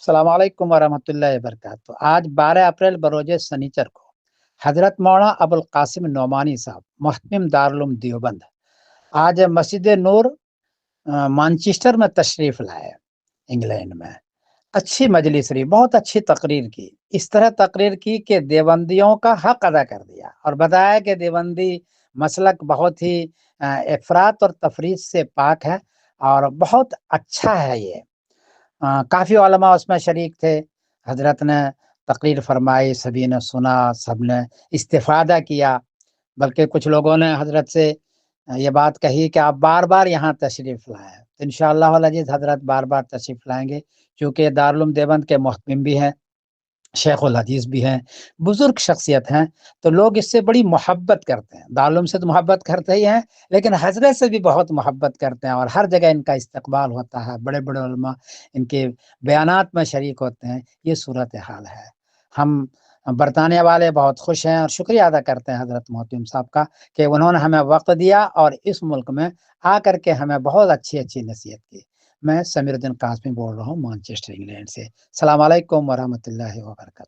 السلام علیکم ورحمۃ اللہ وبرکاتہ۔ آج 12 اپریل بروز سنیچر کو حضرت مولانا ابوالقاسم نعمانی صاحب محتمم دارالعلوم دیوبند آج مسجد نور مانچسٹر میں تشریف لائے، انگلینڈ میں۔ اچھی مجلس رہی، بہت اچھی تقریر کی۔ اس طرح تقریر کی کہ دیوبندیوں کا حق ادا کر دیا اور بتایا کہ دیوبندی مسلک بہت ہی افراط اور تفریط سے پاک ہے اور بہت اچھا ہے۔ یہ کافی علماء اس میں شریک تھے۔ حضرت نے تقریر فرمائی، سبھی نے سنا، سب نے استفادہ کیا۔ بلکہ کچھ لوگوں نے حضرت سے یہ بات کہی کہ آپ بار بار یہاں تشریف لائیں، تو انشاءاللہ العزیز حضرت بار بار تشریف لائیں گے، کیونکہ دارالعلوم دیوبند کے محتمم بھی ہیں، شیخ الحدیث بھی ہیں، بزرگ شخصیت ہیں، تو لوگ اس سے بڑی محبت کرتے ہیں۔ دارالعلوم سے تو محبت کرتے ہی ہیں، لیکن حضرت سے بھی بہت محبت کرتے ہیں، اور ہر جگہ ان کا استقبال ہوتا ہے۔ بڑے بڑے علماء ان کے بیانات میں شریک ہوتے ہیں۔ یہ صورتحال ہے۔ ہم برطانیہ والے بہت خوش ہیں اور شکریہ ادا کرتے ہیں حضرت محتمم صاحب کا کہ انہوں نے ہمیں وقت دیا اور اس ملک میں آ کر کے ہمیں بہت اچھی اچھی نصیحت کی۔ میں سمیر الدین قاسمی بول رہا ہوں، مانچسٹر، انگلینڈ سے۔ السلام علیکم ورحمۃ اللہ وبرکاتہ۔